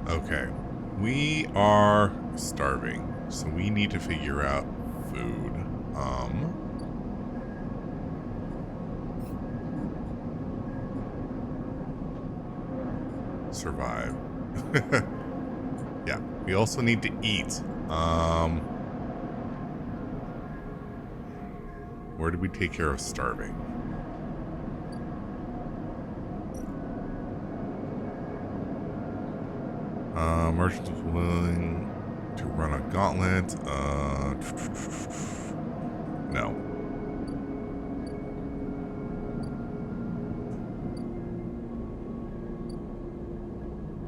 Okay. We are starving, so we need to figure out food. Survive. Yeah, we also need to eat. Where did we take care of starving? Merchant is willing to run a gauntlet. No.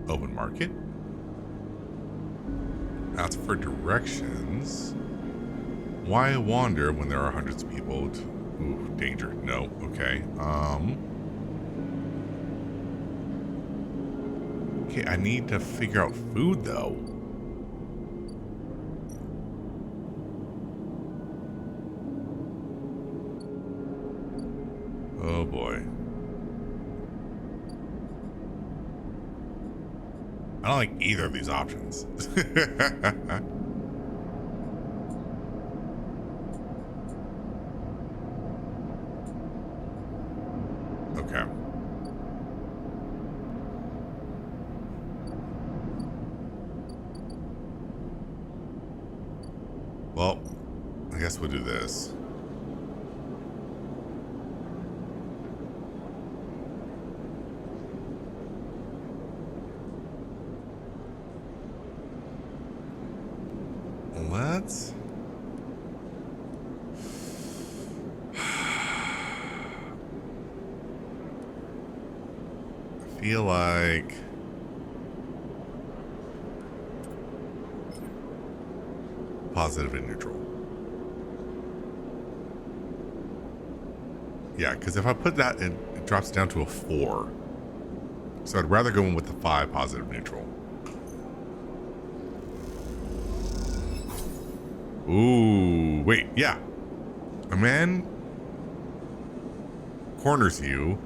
Open market. Ask for directions. Why wander when there are hundreds of people? Ooh, danger. No. Okay. Okay, I need to figure out food though. Oh boy. I don't like either of these options. Okay. Well, I guess we'll do this. Let's feel like positive and neutral. Yeah, because if I put that in, it drops down to a 4. So I'd rather go in with the 5 positive neutral. Ooh, wait, yeah. A man corners you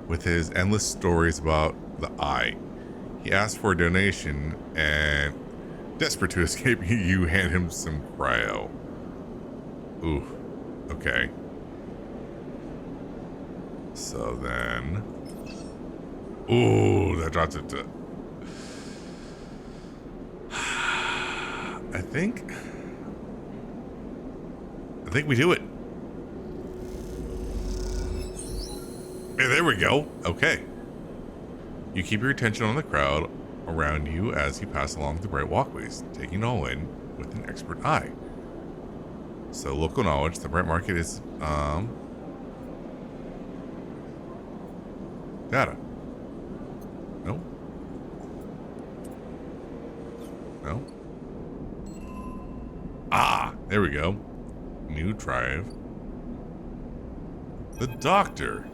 with his endless stories about the eye. He asks for a donation and, desperate to escape, you hand him some cryo. Ooh, okay. So then... Ooh, that drops it to... I think we do it. Hey, there we go. Okay. You keep your attention on the crowd around you as you pass along the bright walkways, taking it all in with an expert eye. So, local knowledge, the bright market is, data. No? No? Ah, there we go. New drive. The doctor.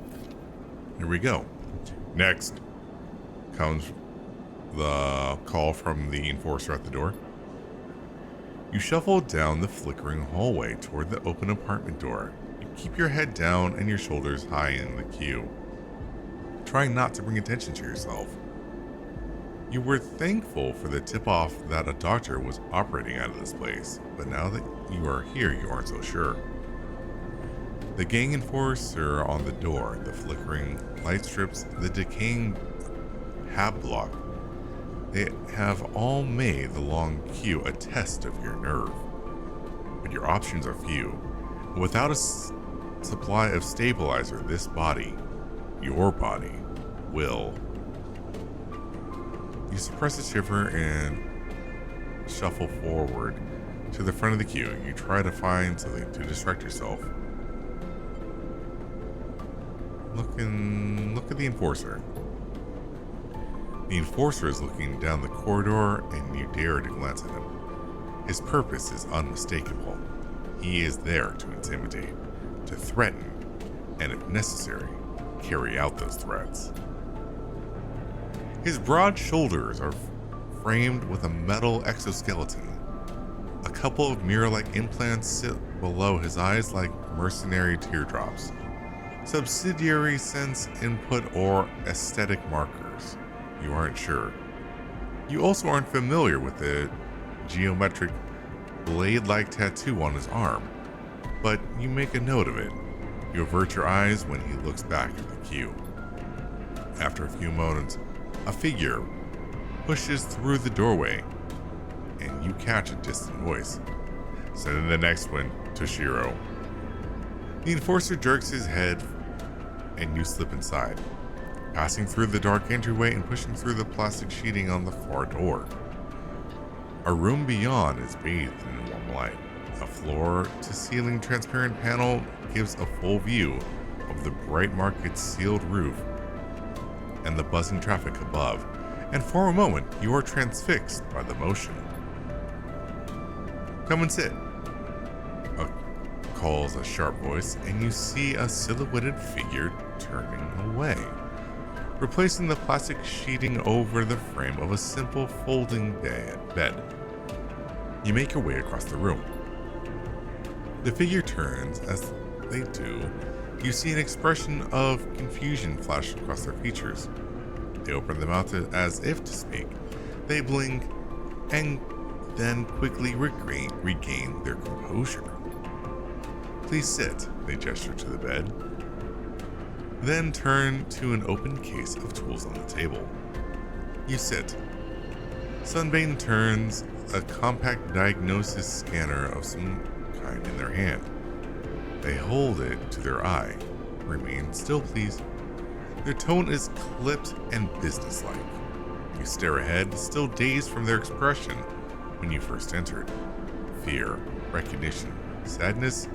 Here we go. Next comes the call from the enforcer at the door. You shuffle down the flickering hallway toward the open apartment door. You keep your head down and your shoulders high in the queue, trying not to bring attention to yourself. You were thankful for the tip-off that a doctor was operating out of this place, but now that you are here, you aren't so sure. The gang enforcer on the door, the flickering light strips, the decaying hab block, they have all made the long queue a test of your nerve. But your options are few. Without a supply of stabilizer, this body, your body, will. You suppress a shiver and shuffle forward to the front of the queue. You try to find something to distract yourself. Look at the enforcer. The enforcer is looking down the corridor and you dare to glance at him. His purpose is unmistakable. He is there to intimidate, to threaten, and if necessary, carry out those threats. His broad shoulders are framed with a metal exoskeleton. A couple of mirror-like implants sit below his eyes like mercenary teardrops. Subsidiary sense input or aesthetic markers. You aren't sure. You also aren't familiar with the geometric blade-like tattoo on his arm, but you make a note of it. You avert your eyes when he looks back at the cue. After a few moments, a figure pushes through the doorway, and you catch a distant voice. Send in the next one, Toshiro. The enforcer jerks his head, and you slip inside, passing through the dark entryway and pushing through the plastic sheeting on the far door. A room beyond is bathed in warm light. A floor-to-ceiling transparent panel gives a full view of the bright market's sealed roof and the buzzing traffic above, and for a moment you are transfixed by the motion. Come and sit, calls a sharp voice, and you see a silhouetted figure turning away, replacing the plastic sheeting over the frame of a simple folding bed. You make your way across the room. The figure turns. As they do, you see an expression of confusion flash across their features. They open their mouth as if to speak. They blink and then quickly regain their composure. Please sit, they gesture to the bed, then turn to an open case of tools on the table. You sit. Sunbane turns a compact diagnosis scanner of some kind in their hand. They hold it to their eye. Remain still, please. Their tone is clipped and businesslike. You stare ahead, still dazed from their expression when you first entered. Fear, recognition, sadness,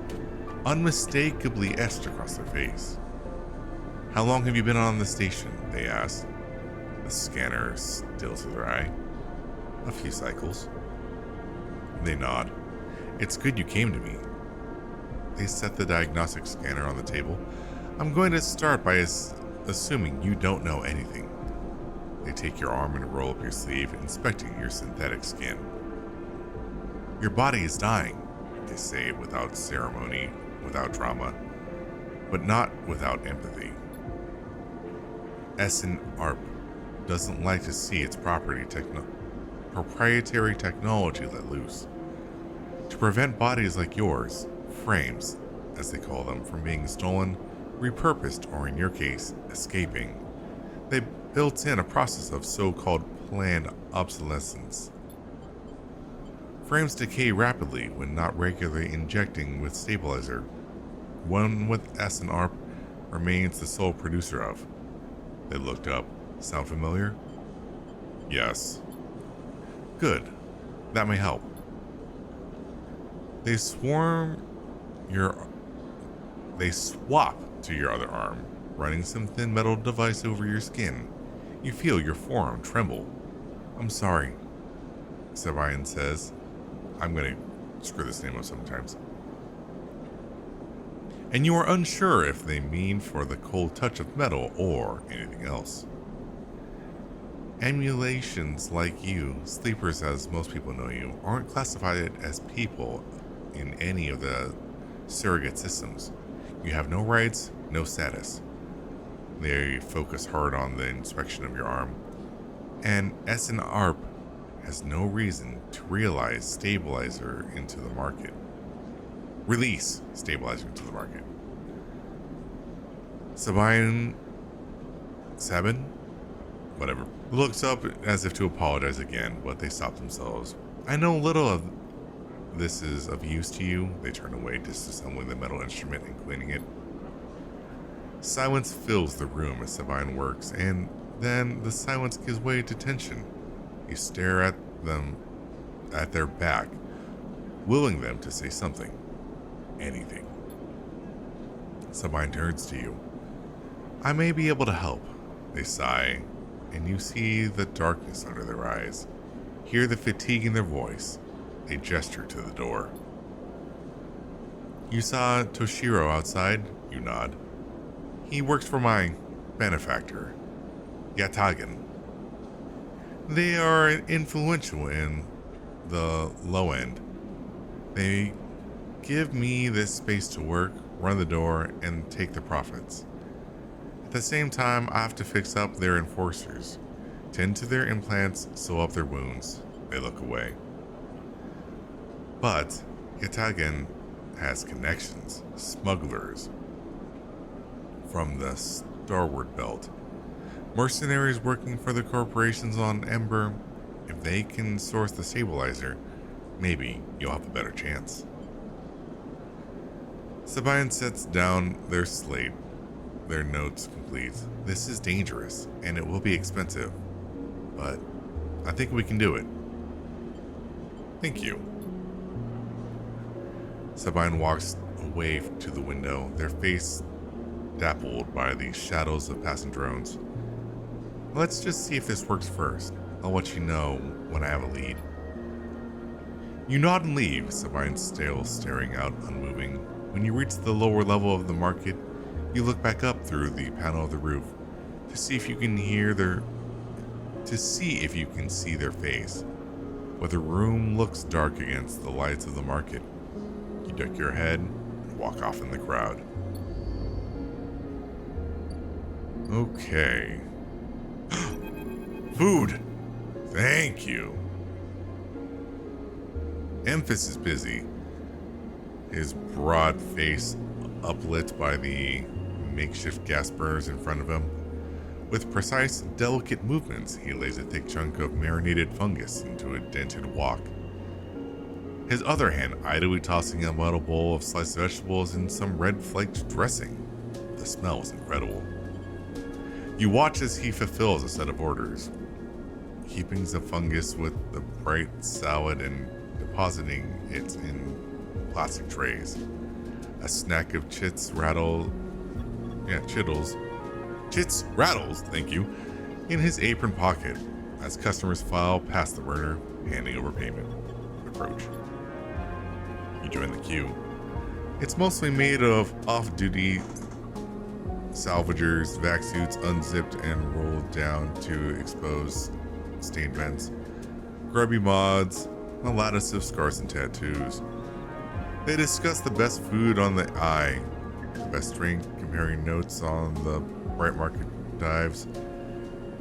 unmistakably etched across their face. How long have you been on the station? They ask. The scanner still to their eye. A few cycles. They nod. It's good you came to me. They set the diagnostic scanner on the table. I'm going to start by assuming you don't know anything. They take your arm and roll up your sleeve, inspecting your synthetic skin. Your body is dying, they say without ceremony, without drama, but not without empathy. SNARP doesn't like to see its proprietary technology let loose. To prevent bodies like yours, frames, as they call them, from being stolen, repurposed, or in your case, escaping, they built in a process of so-called planned obsolescence. Frames decay rapidly when not regularly injecting with stabilizer, one with SNARP remains the sole producer of. They looked up. Sound familiar? Yes. Good. That may help. They swap to your other arm, running some thin metal device over your skin. You feel your forearm tremble. I'm sorry, Sabian says. I'm going to screw this name up sometimes. And you are unsure if they mean for the cold touch of metal or anything else. Emulations like you, sleepers as most people know you, aren't classified as people in any of the surrogate systems. You have no rights, no status. They focus hard on the inspection of your arm. And SNARP has no reason to realize stabilizer into the market. Release stabilizer into the market. Sabin, whatever, looks up as if to apologize again, but they stop themselves. I know little of this is of use to you. They turn away, disassembling the metal instrument and cleaning it. Silence fills the room as Sabine works, and then the silence gives way to tension. You stare at them, at their back, willing them to say something. Anything. Sabine turns to you. I may be able to help. They sigh, and you see the darkness under their eyes. Hear the fatigue in their voice. They gesture to the door. You saw Toshiro outside? You nod. He works for my benefactor, Yatagan. They are influential in the low end. They give me this space to work, run the door, and take the profits. At the same time, I have to fix up their enforcers. tend to their implants, sew up their wounds. They look away. But Yatagan has connections, smugglers from the Starward Belt, mercenaries working for the corporations on Ember. If they can source the stabilizer, maybe you'll have a better chance. Sabine sets down their slate, their notes complete. This is dangerous, and it will be expensive, but I think we can do it. Thank you. Sabine walks away to the window, their face dappled by the shadows of passing drones. Let's just see if this works first. I'll let you know when I have a lead. You nod and leave, Sabine still staring out, unmoving. When you reach the lower level of the market, you look back up through the panel of the roof to see if you can see their face. But the room looks dark against the lights of the market. You duck your head and walk off in the crowd. Okay. Food! Thank you. Emphas is busy, his broad face uplit by the makeshift gas burners in front of him. With precise, delicate movements, he lays a thick chunk of marinated fungus into a dented wok. His other hand idly tossing a metal bowl of sliced vegetables and some red flaked dressing. The smell is incredible. You watch as he fulfills a set of orders, heapings of fungus with the bright salad and depositing it in plastic trays. A snack of chits rattles, thank you, in his apron pocket as customers file past the burner, handing over payment. Approach. You join the queue. It's mostly made of off-duty salvagers, vac suits unzipped and rolled down to expose stained vents, grubby mods, a lattice of scars and tattoos. They discuss the best food on the eye, the best drink, comparing notes on the bright market dives.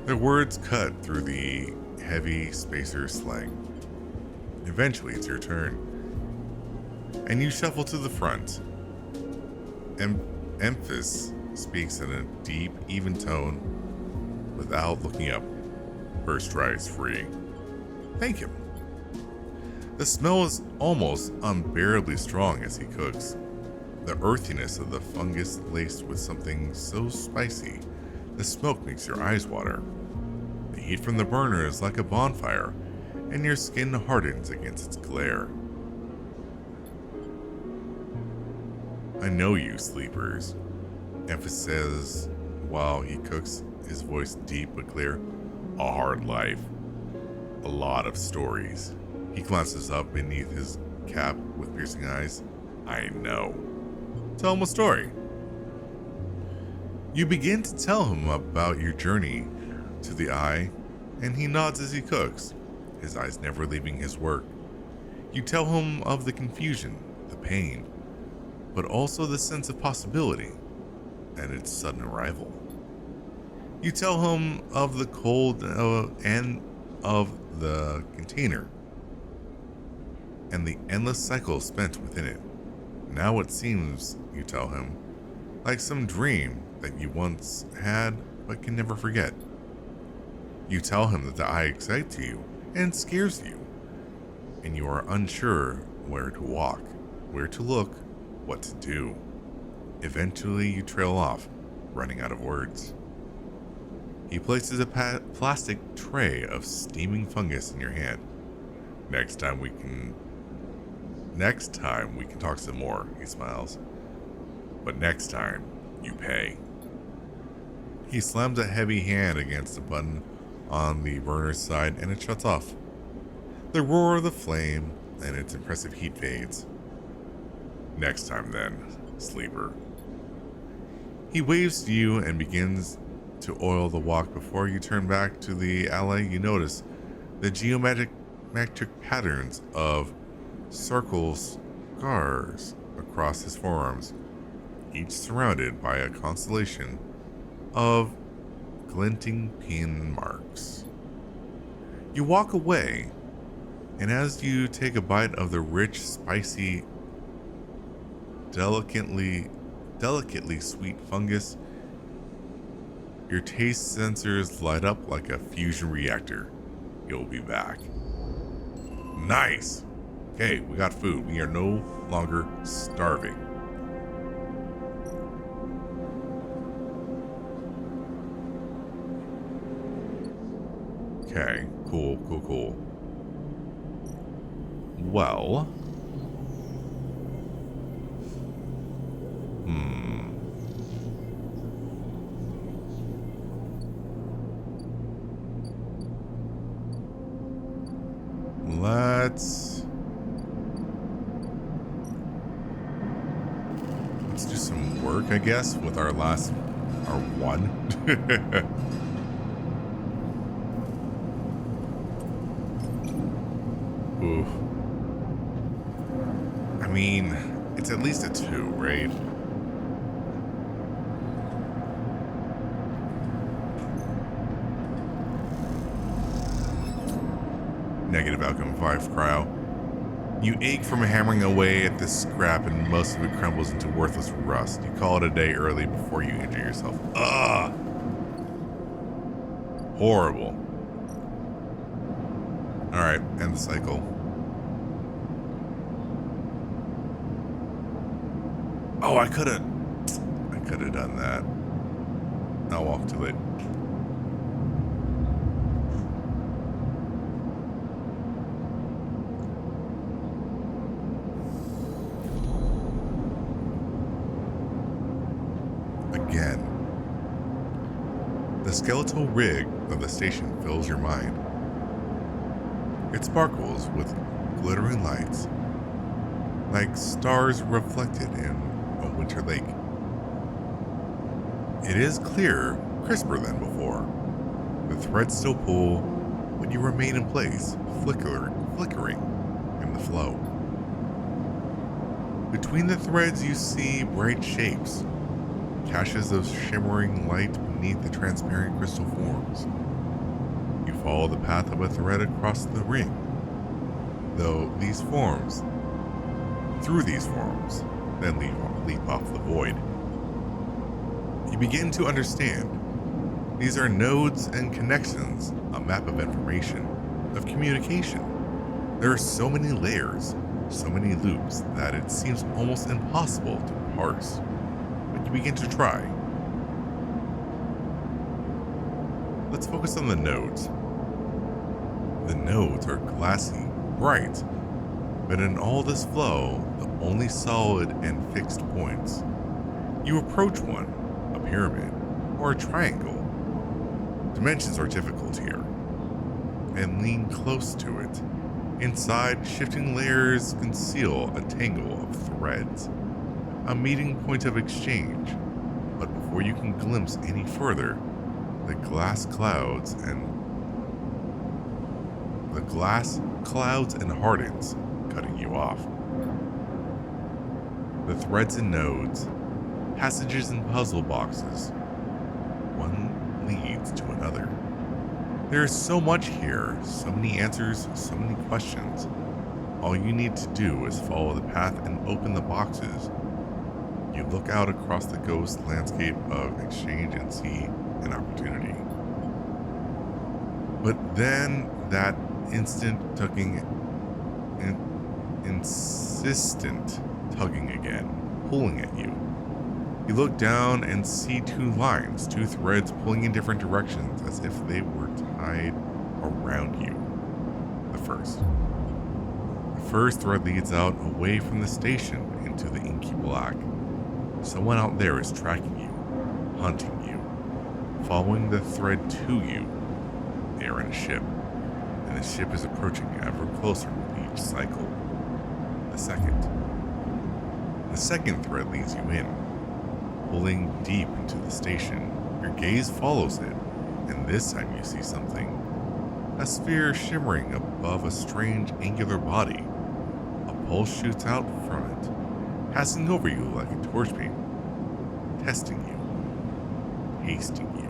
Their words cut through the heavy spacer slang. Eventually, it's your turn, and you shuffle to the front. Emphas speaks in a deep, even tone without looking up. First try is free. Thank him. The smell is almost unbearably strong as he cooks. The earthiness of the fungus laced with something so spicy, the smoke makes your eyes water. The heat from the burner is like a bonfire, and your skin hardens against its glare. I know you, sleepers, Emphas says while he cooks, his voice deep but clear. A hard life. A lot of stories. He glances up beneath his cap with piercing eyes. I know. Tell him a story. You begin to tell him about your journey to the eye, and he nods as he cooks, his eyes never leaving his work. You tell him of the confusion, the pain, but also the sense of possibility and its sudden arrival. You tell him of the cold and of the container and the endless cycle spent within it. Now it seems, you tell him, like some dream that you once had but can never forget. You tell him that the eye excites you and scares you, and you are unsure where to walk, where to look, what to do. Eventually you trail off, running out of words. He places a plastic tray of steaming fungus in your hand. Next time we can talk some more, he smiles. But next time, you pay. He slams a heavy hand against a button on the burner's side and it shuts off. The roar of the flame and its impressive heat fades. Next time then, sleeper. He waves to you and begins to oil the wok. Before you turn back to the alley, you notice the geometric patterns of circle scars across his forearms, each surrounded by a constellation of glinting pin marks. You walk away, and as you take a bite of the rich, spicy, delicately sweet fungus, your taste sensors light up like a fusion reactor. You'll be back. Nice! Okay, we got food. We are no longer starving. Okay, cool. Well, let's do some work, I guess, with our one. Oof. I mean, it's at least a 2, right? Negative outcome 5, cryo. You ache from hammering away at this scrap and most of it crumbles into worthless rust. You call it a day early before you injure yourself. Ugh! Horrible. Alright, end the cycle. Oh, I could have done that. I'll walk to it. Again. The skeletal rig of the station fills your mind. It sparkles with glittering lights, like stars reflected in a winter lake. It is clearer, crisper than before. The threads still pull, but you remain in place, flickering in the flow. Between the threads you see bright shapes, caches of shimmering light beneath the transparent crystal forms. You follow the path of a thread across the ring, through these forms, then leap off the void. You begin to understand. These are nodes and connections, a map of information, of communication. There are so many layers, so many loops that it seems almost impossible to parse, but you begin to try. Let's focus on the nodes. The nodes are glassy, bright, but in all this flow, the only solid and fixed points. You approach one, a pyramid, or a triangle. Dimensions are difficult here, and lean close to it. Inside, shifting layers conceal a tangle of threads, a meeting point of exchange, but before you can glimpse any further, the glass clouds and hardens, cutting you off. The threads and nodes, passages and puzzle boxes, one leads to another. There is so much here, so many answers, so many questions. All you need to do is follow the path and open the boxes. You look out across the ghost landscape of exchange and see an opportunity. But then that insistent tugging again, pulling at you. You look down and see two threads pulling in different directions as if they were tied around you. The first thread leads out away from the station into the inky black. Someone out there is tracking you, hunting you, following the thread to you. They are in a ship, and the ship is approaching ever closer with each cycle. The second thread leads you in, pulling deep into the station. Your gaze follows it, and this time you see something. A sphere shimmering above a strange angular body. A pulse shoots out from it, passing over you like a torch beam, testing you, tasting you.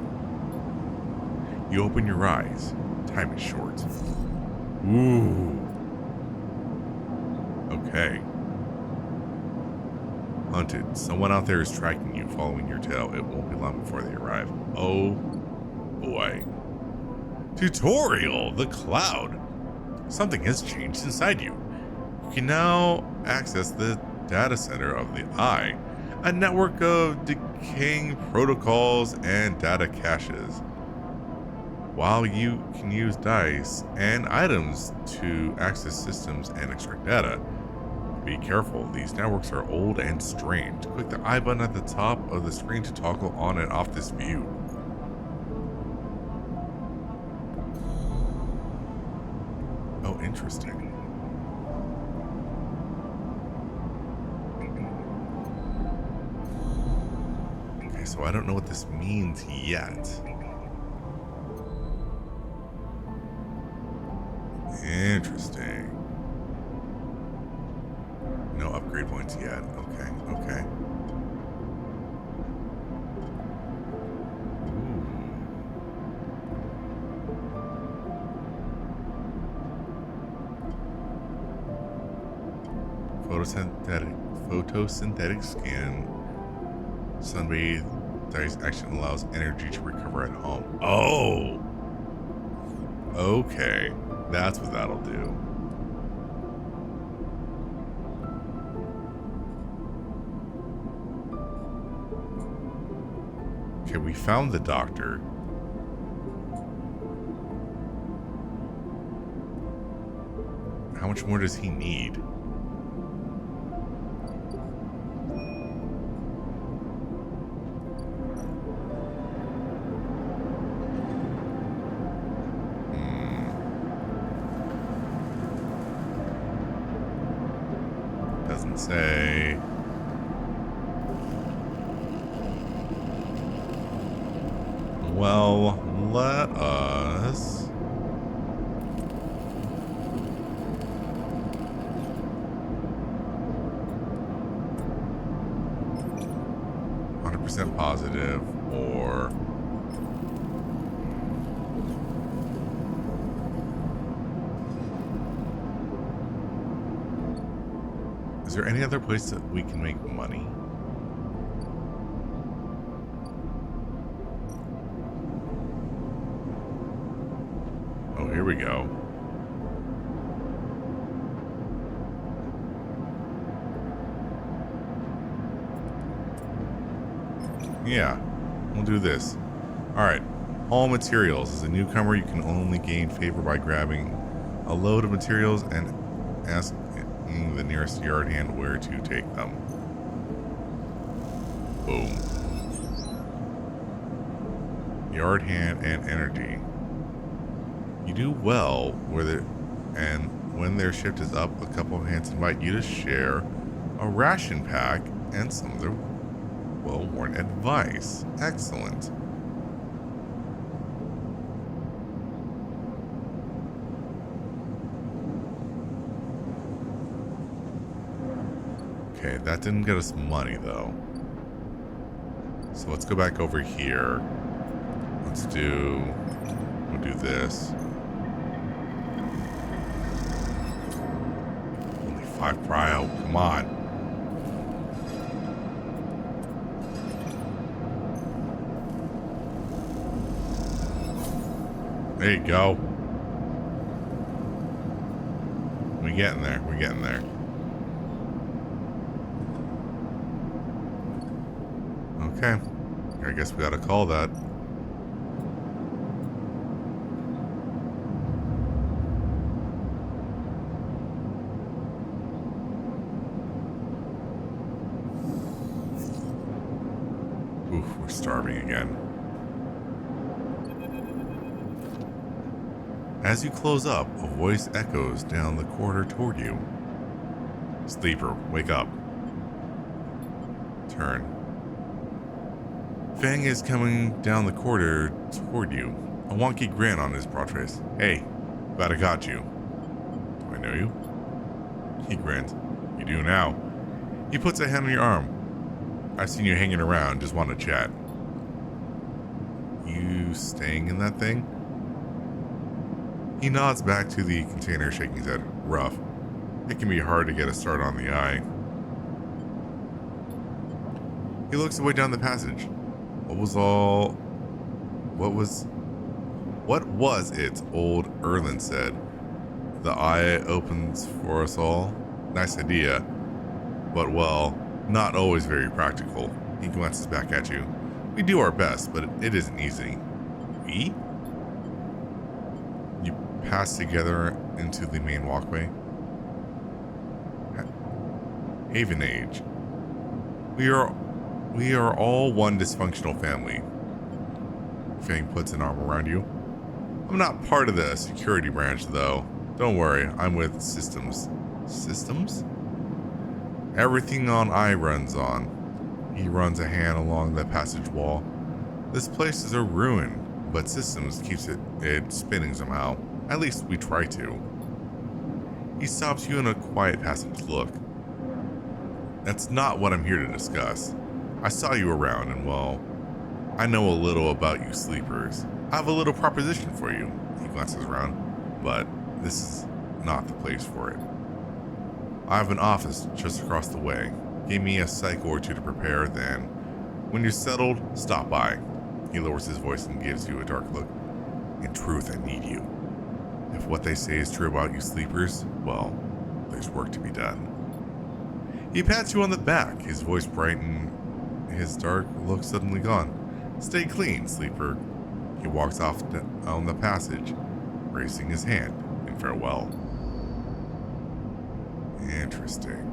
You open your eyes, Time is short. Ooh. Okay. Hunted. Someone out there is tracking you, following your tail. It won't be long before they arrive. Oh boy. Tutorial. The cloud. Something has changed inside you. You can now access the data center of the Eye, a network of decaying protocols and data caches. While you can use dice and items to access systems and extract data, be careful, these networks are old and strange. Click the I button at the top of the screen to toggle on and off this view. Oh, interesting. Okay, so I don't know what this means yet. Interesting. No upgrade points yet. Okay, okay. Photosynthetic skin. Sunbathe dice action allows energy to recover at home. Oh! Okay. That's what that'll do. Okay, we found the doctor. How much more does he need? Doesn't say. Well, let us %100% positive or is there any other place that we can make money? Oh, here we go. Yeah, we'll do this. Alright, all materials. As a newcomer, you can only gain favor by grabbing a load of materials and asking the nearest yard hand where to take them. Boom. Yard hand and energy. You do well when their shift is up, a couple of hands invite you to share a ration pack and some of their well-worn advice. Excellent. Okay, that didn't get us money though. So let's go back over here. We'll do this. Only 5 prio, come on. There you go. We're getting there, we're getting there. Okay, I guess we gotta call that. Oof, we're starving again. As you close up, a voice echoes down the corridor toward you. Sleeper, wake up. Turn. Fang is coming down the corridor toward you, a wonky grin on his broad face. Hey, glad I got you. Do I know you? He grins. You do now. He puts a hand on your arm. I've seen you hanging around, just want to chat. You staying in that thing? He nods back to the container, shaking his head. Rough. It can be hard to get a start on the eye. He looks away down the passage. What was it old Erlin said? The eye opens for us all. Nice idea. But well, not always very practical. He glances back at you. We do our best, but it isn't easy. We? You pass together into the main walkway. Haven Age. We are all one dysfunctional family. Fang puts an arm around you. I'm not part of the security branch, though. Don't worry, I'm with systems. Systems? Everything on I runs on. He runs a hand along the passage wall. This place is a ruin, but systems keeps it spinning somehow. At least we try to. He stops you in a quiet passage look. That's not what I'm here to discuss. I saw you around, and well, I know a little about you sleepers. I have a little proposition for you. He glances around, but this is not the place for it. I have an office just across the way. Give me a cycle or two to prepare, then when you're settled, stop by. He lowers his voice and gives you a dark look. In truth, I need you. If what they say is true about you sleepers, well, there's work to be done. He pats you on the back, his voice brightened, his dark look suddenly gone. Stay clean, sleeper. He walks off down the passage, raising his hand in farewell. Interesting.